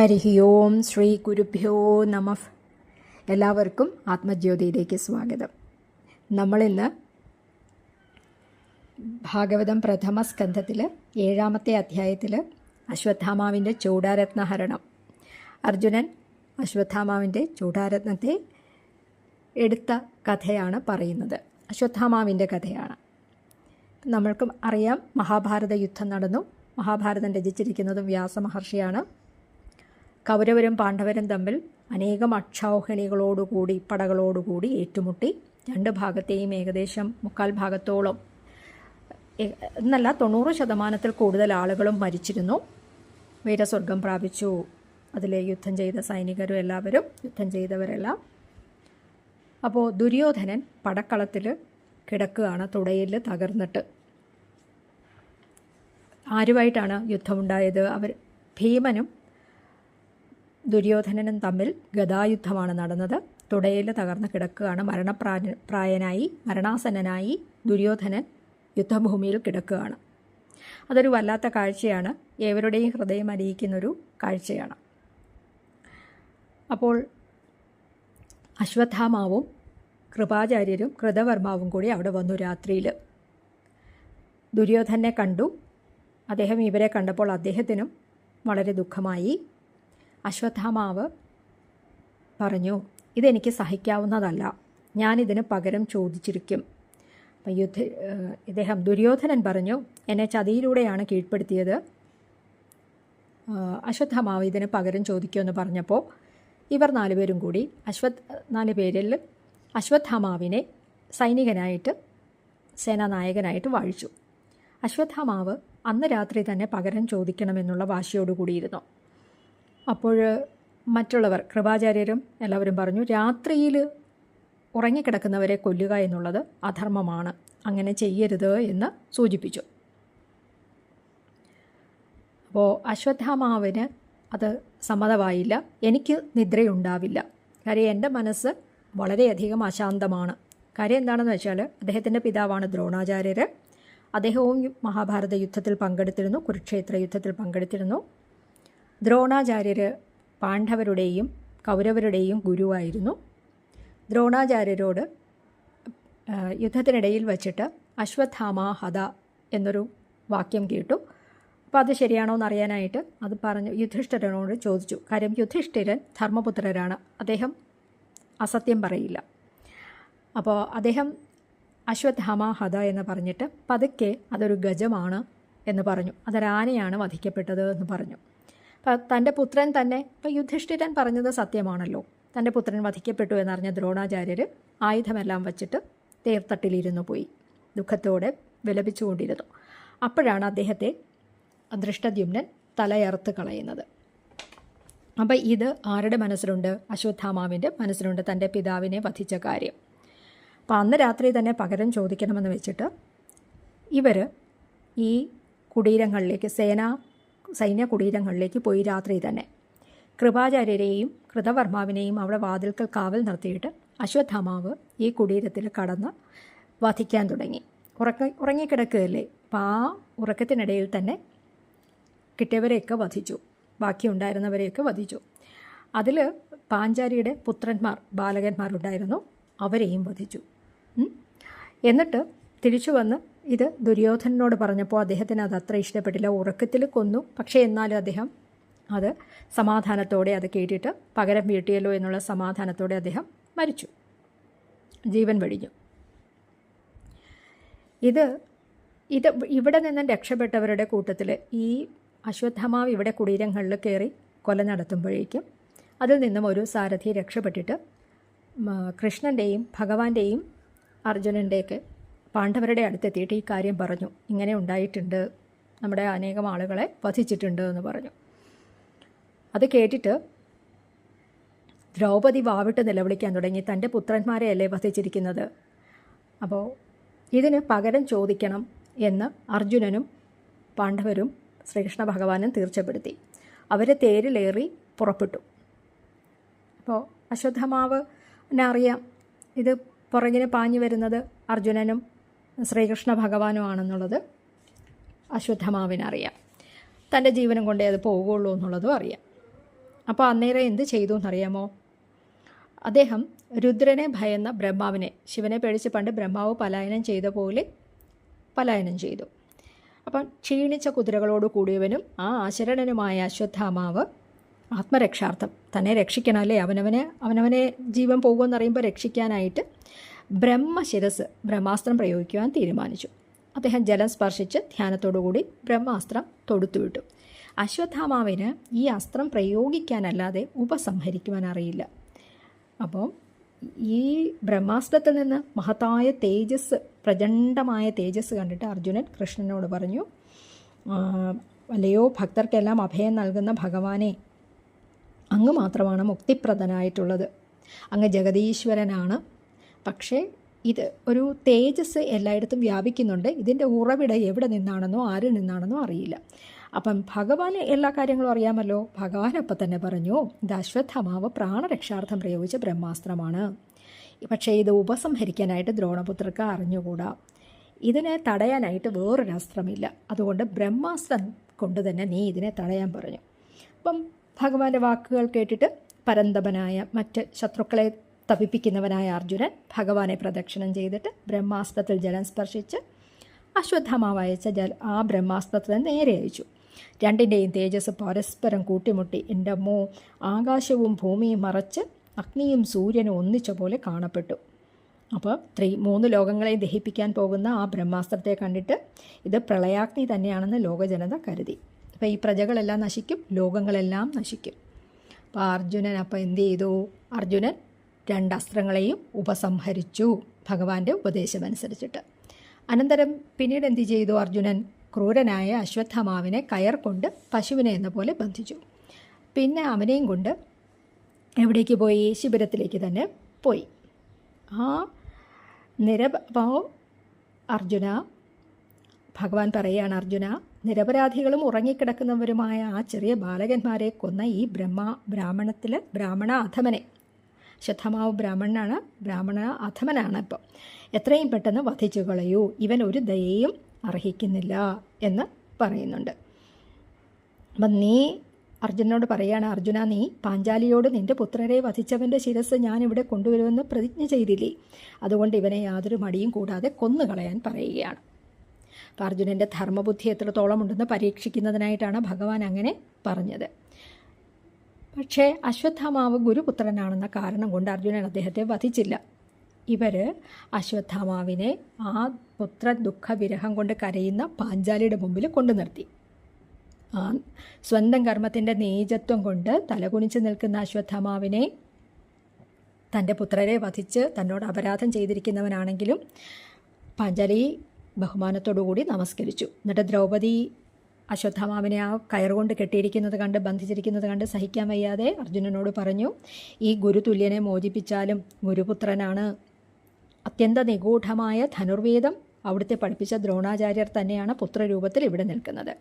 ഹരി ഓം ശ്രീ ഗുരുഭ്യോ നമഃ. എല്ലാവർക്കും ആത്മജ്യോതിയിലേക്ക് സ്വാഗതം. നമ്മളിന്ന് ഭാഗവതം പ്രഥമ സ്കന്ധത്തിൽ 7-ാമത്തെ അധ്യായത്തിൽ അശ്വത്ഥാമാവിൻ്റെ ചൂടാരത്നഹരണം, അർജുനൻ അശ്വത്ഥാമാവിൻ്റെ ചൂടാരത്നത്തെ എടുത്ത കഥയാണ് പറയുന്നത്. അശ്വത്ഥാമാവിൻ്റെ കഥയാണ്. നമ്മൾക്കും അറിയാം, മഹാഭാരത യുദ്ധം നടന്നു. മഹാഭാരതം രചിച്ചിരിക്കുന്നതും വ്യാസമഹർഷിയാണ്. കൗരവരും പാണ്ഡവരും തമ്മിൽ അനേകം അക്ഷൗഹിണികളോടുകൂടി പടകളോടുകൂടി ഏറ്റുമുട്ടി. രണ്ട് ഭാഗത്തെയും ഏകദേശം 3/4 ഭാഗത്തോളം എന്നല്ല 90% കൂടുതൽ ആളുകളും മരിച്ചിരുന്നു. വീരസ്വർഗം പ്രാപിച്ചു. അതിലെ യുദ്ധം ചെയ്ത സൈനികരും എല്ലാവരും, യുദ്ധം ചെയ്തവരെല്ലാം. അപ്പോൾ ദുര്യോധനൻ പടക്കളത്തിൽ കിടക്കുകയാണ്, തുടയിൽ തകർന്നിട്ട്. ആരുമായിട്ടാണ് യുദ്ധമുണ്ടായത്? ഭീമനും ദുര്യോധനനും തമ്മിൽ ഗദായുദ്ധമാണ് നടന്നത്. തുടയിൽ തകർന്ന് കിടക്കുകയാണ്. മരണാസന്നനായി ദുര്യോധനൻ യുദ്ധഭൂമിയിൽ കിടക്കുകയാണ്. അതൊരു വല്ലാത്ത കാഴ്ചയാണ്. ഏവരുടെയും ഹൃദയം അലിയിക്കുന്നൊരു കാഴ്ചയാണ്. അപ്പോൾ അശ്വത്ഥാമാവും കൃപാചാര്യരും കൃതവർമാവും കൂടി അവിടെ വന്നു. രാത്രിയിൽ ദുര്യോധനെ കണ്ടു. അദ്ദേഹം ഇവരെ കണ്ടപ്പോൾ അദ്ദേഹത്തിനും വളരെ ദുഃഖമായി. അശ്വത്ഥാമാവ് പറഞ്ഞു, ഇതെനിക്ക് സഹിക്കാവുന്നതല്ല, ഞാനിതിന് പകരം ചോദിച്ചിരിക്കും. അപ്പം ദുര്യോധനൻ പറഞ്ഞു, എന്നെ ചതിയിലൂടെയാണ് കീഴ്പ്പെടുത്തിയത്, അശ്വത്ഥാമാവ് ഇതിന് പകരം ചോദിക്കുമെന്ന് പറഞ്ഞപ്പോൾ ഇവർ 4 പേരും കൂടി 4 പേരിൽ അശ്വത്ഥാമാവിനെ സൈനികനായിട്ട്, സേനാനായകനായിട്ട് വാഴിച്ചു. അശ്വത്ഥാമാവ് അന്ന് രാത്രി തന്നെ പകരം ചോദിക്കണമെന്നുള്ള വാശിയോടുകൂടിയിരുന്നു. അപ്പോൾ മറ്റുള്ളവർ, കൃപാചാര്യരും എല്ലാവരും പറഞ്ഞു, രാത്രിയിൽ ഉറങ്ങിക്കിടക്കുന്നവരെ കൊല്ലുക എന്നുള്ളത് അധർമ്മമാണ്, അങ്ങനെ ചെയ്യരുത് എന്ന് സൂചിപ്പിച്ചു. അപ്പോൾ അശ്വത്ഥാമാവിന് അത് സമ്മതമായില്ല. എനിക്ക് നിദ്രയുണ്ടാവില്ല, കാര്യം എൻ്റെ മനസ്സ് വളരെയധികം അശാന്തമാണ്. കാര്യം എന്താണെന്ന് വെച്ചാൽ, അദ്ദേഹത്തിൻ്റെ പിതാവാണ് ദ്രോണാചാര്യർ. അദ്ദേഹവും മഹാഭാരത യുദ്ധത്തിൽ പങ്കെടുത്തിരുന്നു, കുരുക്ഷേത്ര യുദ്ധത്തിൽ പങ്കെടുത്തിരുന്നു. ദ്രോണാചാര്യർ പാണ്ഡവരുടെയും കൗരവരുടെയും ഗുരുവായിരുന്നു. ദ്രോണാചാര്യരോട് യുദ്ധത്തിനിടയിൽ വച്ചിട്ട് അശ്വത്ഥാമ ഹത എന്നൊരു വാക്യം കേട്ടു. അപ്പോൾ അത് ശരിയാണോ എന്നറിയാനായിട്ട് അത് പറഞ്ഞു യുധിഷ്ഠിരനോട് ചോദിച്ചു. കാര്യം യുധിഷ്ഠിരൻ ധർമ്മപുത്രരാണ്, അദ്ദേഹം അസത്യം പറയില്ല. അപ്പോൾ അദ്ദേഹം അശ്വത്ഥാമ ഹത എന്ന് പറഞ്ഞിട്ട് പതുക്കെ അതൊരു ഗജമാണ് എന്ന് പറഞ്ഞു, അതൊരാനയാണ് വധിക്കപ്പെട്ടത് എന്ന് പറഞ്ഞു. അപ്പം തൻ്റെ പുത്രൻ തന്നെ, ഇപ്പം യുധിഷ്ഠിരൻ പറഞ്ഞത് സത്യമാണല്ലോ, തൻ്റെ പുത്രൻ വധിക്കപ്പെട്ടു എന്നറിഞ്ഞ ദ്രോണാചാര്യർ ആയുധമെല്ലാം വച്ചിട്ട് തേർത്തട്ടിലിരുന്നു പോയി, ദുഃഖത്തോടെ വിലപിച്ചുകൊണ്ടിരുന്നു. അപ്പോഴാണ് അദ്ദേഹത്തെ ദൃഷ്ടദ്യുമ്നൻ തലയറുത്ത് കളയുന്നത്. അപ്പം ഇത് ആരുടെ മനസ്സിലുണ്ട്? അശ്വത്ഥാമാവിൻ്റെ മനസ്സിലുണ്ട്, തൻ്റെ പിതാവിനെ വധിച്ച കാര്യം. അപ്പം അന്ന് രാത്രി തന്നെ പകരം ചോദിക്കണമെന്ന് വെച്ചിട്ട് ഇവർ ഈ കുടീരങ്ങളിലേക്ക്, സൈന്യ കുടീരങ്ങളിലേക്ക് പോയി. രാത്രി തന്നെ കൃപാചാര്യരെയും കൃതവർമാവിനെയും അവിടെ വാതിൽക്കൽ കാവൽ നിർത്തിയിട്ട് അശ്വത്ഥാമാവ് ഈ കുടീരത്തിൽ കടന്ന് വധിക്കാൻ തുടങ്ങി. ഉറങ്ങിക്കിടക്കുകയല്ലേ, അപ്പം ആ ഉറക്കത്തിനിടയിൽ തന്നെ കിട്ടിയവരെയൊക്കെ വധിച്ചു, ബാക്കിയുണ്ടായിരുന്നവരെയൊക്കെ വധിച്ചു. അതിൽ പാഞ്ചാലിയുടെ പുത്രന്മാർ, ബാലകന്മാരുണ്ടായിരുന്നു, അവരെയും വധിച്ചു. എന്നിട്ട് തിരിച്ചു വന്ന് ഇത് ദുര്യോധനനോട് പറഞ്ഞപ്പോൾ അദ്ദേഹത്തിന് അത് അത്ര ഇഷ്ടപ്പെട്ടില്ല. ഉറക്കത്തിൽ കൊന്നു, പക്ഷേ എന്നാലും അദ്ദേഹം അത് സമാധാനത്തോടെ അത് കേട്ടിട്ട് പകരം വീട്ടിയല്ലോ എന്നുള്ള സമാധാനത്തോടെ അദ്ദേഹം മരിച്ചു, ജീവൻ വെടിഞ്ഞു. ഇത് ഇവിടെ നിന്നും രക്ഷപ്പെട്ടവരുടെ കൂട്ടത്തിൽ ഈ അശ്വത്ഥാമാവ് ഇവിടെ കുടീരങ്ങളിൽ കയറി കൊല നടത്തുമ്പോഴേക്കും അതിൽ നിന്നും ഒരു സാരഥി രക്ഷപ്പെട്ടിട്ട് കൃഷ്ണൻ്റെയും ഭഗവാന്റെയും അർജുനൻ്റെയൊക്കെ പാണ്ഡവരുടെ അടുത്തെത്തിയിട്ട് ഈ കാര്യം പറഞ്ഞു, ഇങ്ങനെ ഉണ്ടായിട്ടുണ്ട്, നമ്മുടെ അനേകം ആളുകളെ വധിച്ചിട്ടുണ്ട് എന്ന് പറഞ്ഞു. അത് കേട്ടിട്ട് ദ്രൗപദി വാവിട്ട് നിലവിളിക്കാൻ തുടങ്ങി, തൻ്റെ പുത്രന്മാരെയല്ലേ വധിച്ചിരിക്കുന്നത്, അപ്പോൾ ഇതിന് പകരം ചോദിക്കണം എന്ന് അർജുനനും പാണ്ഡവരും ശ്രീകൃഷ്ണ ഭഗവാനും തീർച്ചപ്പെടുത്തി. അവർ തേരിലേറി പുറപ്പെട്ടു. അപ്പോൾ അശ്വത്ഥാമാവിനറിയാം ഇത് പുറകിന് പാഞ്ഞു വരുന്നത് അർജുനനും ശ്രീകൃഷ്ണ ഭഗവാനുമാണെന്നുള്ളത് അശ്വത്ഥാമാവിനറിയാം. തൻ്റെ ജീവനം കൊണ്ടേ അത് പോകുള്ളൂ എന്നുള്ളതും അറിയാം. അപ്പോൾ അന്നേരം എന്ത് ചെയ്തു എന്നറിയാമോ? അദ്ദേഹം രുദ്രനെ ഭയന്ന ബ്രഹ്മാവിനെ, ശിവനെ പേടിച്ച് പണ്ട് ബ്രഹ്മാവ് പലായനം ചെയ്ത പോലെ പലായനം ചെയ്തു. അപ്പം ക്ഷീണിച്ച കുതിരകളോട് കൂടിയവനും ആ അശരണനുമായ അശ്വത്ഥാമാവ് ആത്മരക്ഷാർത്ഥം, തന്നെ രക്ഷിക്കണമല്ലേ, അവനവനെ ജീവൻ പോകുമെന്നറിയുമ്പോൾ രക്ഷിക്കാനായിട്ട് ബ്രഹ്മശിരസ്, ബ്രഹ്മാസ്ത്രം പ്രയോഗിക്കുവാൻ തീരുമാനിച്ചു. അദ്ദേഹം ജലം സ്പർശിച്ച് ധ്യാനത്തോടുകൂടി ബ്രഹ്മാസ്ത്രം തൊടുത്തുവിട്ടു. അശ്വത്ഥാമാവിന് ഈ അസ്ത്രം പ്രയോഗിക്കാനല്ലാതെ ഉപസംഹരിക്കുവാൻ അറിയില്ല. അപ്പോൾ ഈ ബ്രഹ്മാസ്ത്രത്തിൽ നിന്ന് മഹത്തായ തേജസ്, പ്രചണ്ഡമായ തേജസ് കണ്ടിട്ട് അർജുനൻ കൃഷ്ണനോട് പറഞ്ഞു, അല്ലയോ ഭക്തർക്കെല്ലാം അഭയം നൽകുന്ന ഭഗവാനെ, അങ്ങ് മാത്രമാണ് മുക്തിപ്രദനായിട്ടുള്ളത്, അങ്ങ് ജഗതീശ്വരനാണ്. പക്ഷേ ഇത് ഒരു തേജസ് എല്ലായിടത്തും വ്യാപിക്കുന്നുണ്ട്. ഇതിൻ്റെ ഉറവിടം എവിടെ നിന്നാണെന്നോ ആരിൽ നിന്നാണെന്നോ അറിയില്ല. അപ്പം ഭഗവാന് എല്ലാ കാര്യങ്ങളും അറിയാമല്ലോ. ഭഗവാൻ അപ്പം തന്നെ പറഞ്ഞു, ഇത് അശ്വത്ഥമാവ് പ്രാണരക്ഷാർത്ഥം പ്രയോഗിച്ച ബ്രഹ്മാസ്ത്രമാണ്. പക്ഷേ ഇത് ഉപസംഹരിക്കാനായിട്ട് ദ്രോണപുത്രർക്ക് അറിഞ്ഞുകൂടാ. ഇതിനെ തടയാനായിട്ട് വേറൊരു അസ്ത്രമില്ല. അതുകൊണ്ട് ബ്രഹ്മാസ്ത്രം കൊണ്ട് തന്നെ നീ ഇതിനെ തടയാൻ പറഞ്ഞു. അപ്പം ഭഗവാന്റെ വാക്കുകൾ കേട്ടിട്ട് പരന്തപനായ മറ്റ് ശത്രുക്കളെ തപിപ്പിക്കുന്നവനായ അർജുനൻ ഭഗവാനെ പ്രദക്ഷിണം ചെയ്തിട്ട് ബ്രഹ്മാസ്ത്രത്തിൽ ജലം സ്പർശിച്ച് അശ്വത്ഥമാവ് അയച്ച ആ ബ്രഹ്മാസ്ത്രത്തിൽ നേരെ അയച്ചു. രണ്ടിൻ്റെയും തേജസ് പരസ്പരം കൂട്ടിമുട്ടി എൻ്റെ ആകാശവും ഭൂമിയും മറച്ച് അഗ്നിയും സൂര്യനും ഒന്നിച്ച പോലെ കാണപ്പെട്ടു. അപ്പോൾ 3 ലോകങ്ങളെയും ദഹിപ്പിക്കാൻ പോകുന്ന ആ ബ്രഹ്മാസ്ത്രത്തെ കണ്ടിട്ട് ഇത് പ്രളയാഗ്നി തന്നെയാണെന്ന് ലോകജനത കരുതി. അപ്പോൾ ഈ പ്രജകളെല്ലാം നശിക്കും, ലോകങ്ങളെല്ലാം നശിക്കും. അപ്പോൾ അർജുനൻ എന്ത് ചെയ്തു? അർജുനൻ 2 അസ്ത്രങ്ങളെയും ഉപസംഹരിച്ചു ഭഗവാന്റെ ഉപദേശമനുസരിച്ചിട്ട്. അനന്തരം പിന്നീട് എന്ത് ചെയ്തു? അർജുനൻ ക്രൂരനായ അശ്വത്ഥമാവിനെ കയർ കൊണ്ട് പശുവിനെ എന്ന പോലെ ബന്ധിച്ചു. പിന്നെ അവനെയും കൊണ്ട് എവിടേക്ക് പോയി? ശിബിരത്തിലേക്ക് തന്നെ പോയി. അർജുന, ഭഗവാൻ പറയുകയാണ്, അർജുന, നിരപരാധികളും ഉറങ്ങിക്കിടക്കുന്നവരുമായ ആ ചെറിയ ബാലകന്മാരെ കൊന്ന ഈ ബ്രാഹ്മണ അധമനെ, അശ്വത്ഥമാവ് ബ്രാഹ്മണ അധമനാണ്, ഇപ്പം എത്രയും പെട്ടെന്ന് വധിച്ചു കളയൂ, ഇവൻ ഒരു ദയയും അർഹിക്കുന്നില്ല എന്ന് പറയുന്നുണ്ട്. അപ്പം നീ അർജുനോട് പറയുകയാണ്, അർജുന, നീ പാഞ്ചാലിയോട് നിൻ്റെ പുത്രരെ വധിച്ചവൻ്റെ ശിരസ് ഞാനിവിടെ കൊണ്ടുവരുമെന്ന് പ്രതിജ്ഞ ചെയ്തില്ലേ? അതുകൊണ്ട് ഇവനെ യാതൊരു മടിയും കൂടാതെ കൊന്നുകളയാൻ പറയുകയാണ്. അപ്പോൾ അർജുനൻ്റെ ധർമ്മബുദ്ധി എത്രത്തോളം ഉണ്ടെന്ന് പരീക്ഷിക്കുന്നതിനായിട്ടാണ് ഭഗവാൻ അങ്ങനെ പറഞ്ഞത്. പക്ഷേ അശ്വത്ഥമാവ് ഗുരുപുത്രനാണെന്ന കാരണം കൊണ്ട് അർജുനൻ അദ്ദേഹത്തെ വധിച്ചില്ല. ഇവർ അശ്വത്ഥമാവിനെ ആ പുത്ര ദുഃഖവിരഹം കൊണ്ട് കരയുന്ന പാഞ്ചാലിയുടെ മുമ്പിൽ കൊണ്ടു നിർത്തി. ആ സ്വന്തം കർമ്മത്തിൻ്റെ നീചത്വം കൊണ്ട് തലകുനിച്ച് നിൽക്കുന്ന അശ്വത്ഥമാവിനെ തൻ്റെ പുത്രരെ വധിച്ച് തന്നോട് അപരാധം ചെയ്തിരിക്കുന്നവനാണെങ്കിലും പാഞ്ചാലി ബഹുമാനത്തോടുകൂടി നമസ്കരിച്ചു. എന്നിട്ട് ദ്രൗപദി അശ്വത്ഥമാവിനെ ആ കയറുകൊണ്ട് കെട്ടിയിരിക്കുന്നത് കണ്ട്, ബന്ധിച്ചിരിക്കുന്നത് കണ്ട് സഹിക്കാൻ വയ്യാതെ അർജുനനോട് പറഞ്ഞു, ഈ ഗുരുതുല്യനെ മോചിപ്പിച്ചാലും ഗുരുപുത്രനാണ്. അത്യന്ത നിഗൂഢമായ ധനുർവേദം അവിടുത്തെ പഠിപ്പിച്ച ദ്രോണാചാര്യർ തന്നെയാണ് പുത്രരൂപത്തിൽ ഇവിടെ നിൽക്കുന്നത്.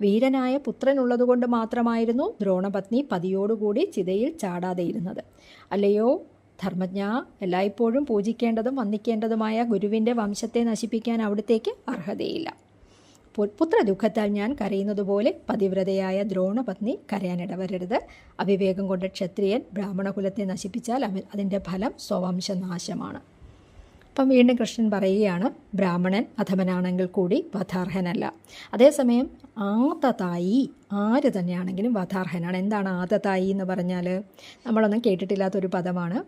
വീരനായ പുത്രനുള്ളതുകൊണ്ട് മാത്രമായിരുന്നു ദ്രോണപത്നി പതിയോടുകൂടി ചിതയിൽ ചാടാതെയിരുന്നത്. അല്ലയോ ധർമ്മജ്ഞ, എല്ലായ്പ്പോഴും പൂജിക്കേണ്ടതും വന്ദിക്കേണ്ടതുമായ ഗുരുവിൻ്റെ വംശത്തെ നശിപ്പിക്കാൻ അവിടുത്തേക്ക് അർഹതയില്ല. പുത്രദുഃഖത്താൽ ഞാൻ കരയുന്നതുപോലെ പതിവ്രതയായ ദ്രോണപത്നി കരയാനിടവരരുത്. അവിവേകം കൊണ്ട് ക്ഷത്രിയൻ ബ്രാഹ്മണകുലത്തെ നശിപ്പിച്ചാൽ അതിൻ്റെ ഫലം സ്വവംശനാശമാണ്. അപ്പം വീണ്ടും കൃഷ്ണൻ പറയുകയാണ്, ബ്രാഹ്മണൻ അധമനാണെങ്കിൽ കൂടി വധാർഹനല്ല. അതേസമയം ആതതായി ആര് തന്നെയാണെങ്കിലും വധാർഹനാണ്. എന്താണ് ആതതായി എന്ന് പറഞ്ഞാൽ? നമ്മളൊന്നും കേട്ടിട്ടില്ലാത്തൊരു പദമാണ്.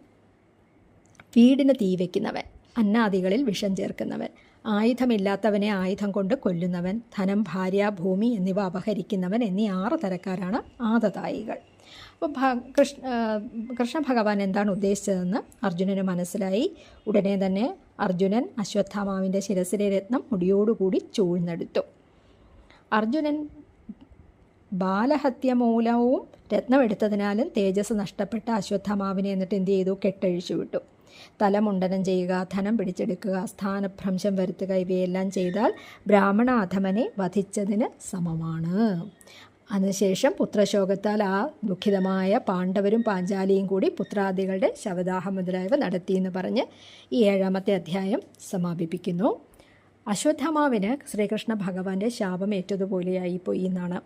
വീടിന് തീ വയ്ക്കുന്നവൻ, അന്നാദികളിൽ വിഷം ചേർക്കുന്നവൻ, ആയുധമില്ലാത്തവനെ ആയുധം കൊണ്ട് കൊല്ലുന്നവൻ, ധനം, ഭാര്യ, ഭൂമി എന്നിവ അപഹരിക്കുന്നവൻ എന്നീ 6 തരക്കാരാണ് ആതതായികൾ. അപ്പോൾ കൃഷ്ണ ഭഗവാൻ എന്താണ് ഉദ്ദേശിച്ചതെന്ന് അർജുനന് മനസ്സിലായി. ഉടനെ തന്നെ അർജുനൻ അശ്വത്ഥാമാവിൻ്റെ ശിരസിലെ രത്നം മുടിയോടുകൂടി ചൂഴ്ന്നെടുത്തു. അർജുനൻ ബാലഹത്യ മൂലവും രത്നമെടുത്തതിനാലും തേജസ് നഷ്ടപ്പെട്ട അശ്വത്ഥാമാവിനെ എന്നിട്ട് എന്ത് ചെയ്തു? കെട്ടഴിച്ചു വിട്ടു. തലമുണ്ടനം ചെയ്യുക, ധനം പിടിച്ചെടുക്കുക, സ്ഥാനഭ്രംശം വരുത്തുക, ഇവയെല്ലാം ചെയ്താൽ ബ്രാഹ്മണ അധമനെ വധിച്ചതിന് സമമാണ്. അതിനുശേഷം പുത്രശോകത്താൽ ആ ദുഃഖിതമായ പാണ്ഡവരും പാഞ്ചാലിയും കൂടി പുത്രാദികളുടെ ശവദാഹം മുതലായവ നടത്തിയെന്ന് പറഞ്ഞ് ഈ 7ാമത്തെ അധ്യായം സമാപിപ്പിക്കുന്നു. അശ്വത്ഥമാവിന് ശ്രീകൃഷ്ണ ഭഗവാന്റെ ശാപം ഏറ്റതുപോലെയായിപ്പോയി എന്നാണ്.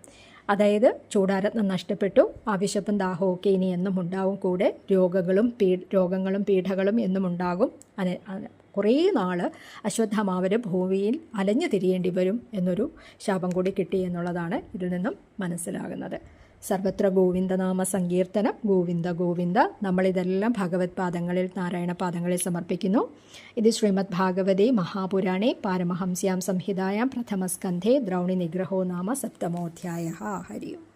അതായത് ചൂടാരത്നം നഷ്ടപ്പെട്ടു, ആവശ്യപ്പും ദാഹവും ഒക്കെ ഇനി എന്നും ഉണ്ടാവും, കൂടെ രോഗങ്ങളും പീഡകളും എന്നും ഉണ്ടാകും. കുറേ നാൾ അശ്വത്ഥാമാവർ ഭൂമിയിൽ അലഞ്ഞു തിരിയേണ്ടി വരും എന്നൊരു ശാപം കൂടി കിട്ടി എന്നുള്ളതാണ് ഇതിൽ നിന്നും മനസ്സിലാകുന്നത്. സർവത്ര ഗോവിന്ദനാമ സങ്കീർത്തനം, ഗോവിന്ദ ഗോവിന്ദ. നമ്മളിതെല്ലാം ഭഗവത് പാദങ്ങളിൽ, നാരായണ പാദങ്ങളിൽ സമർപ്പിക്കുന്നു. ഇത് ശ്രീമദ് ഭാഗവതേ മഹാപുരാണേ പാരമഹംസ്യാം സംഹിതായാം പ്രഥമസ്കന്ധേ ദ്രൗണി നിഗ്രഹോ നാമ സപ്തമോധ്യായ. ഹരി ഓം.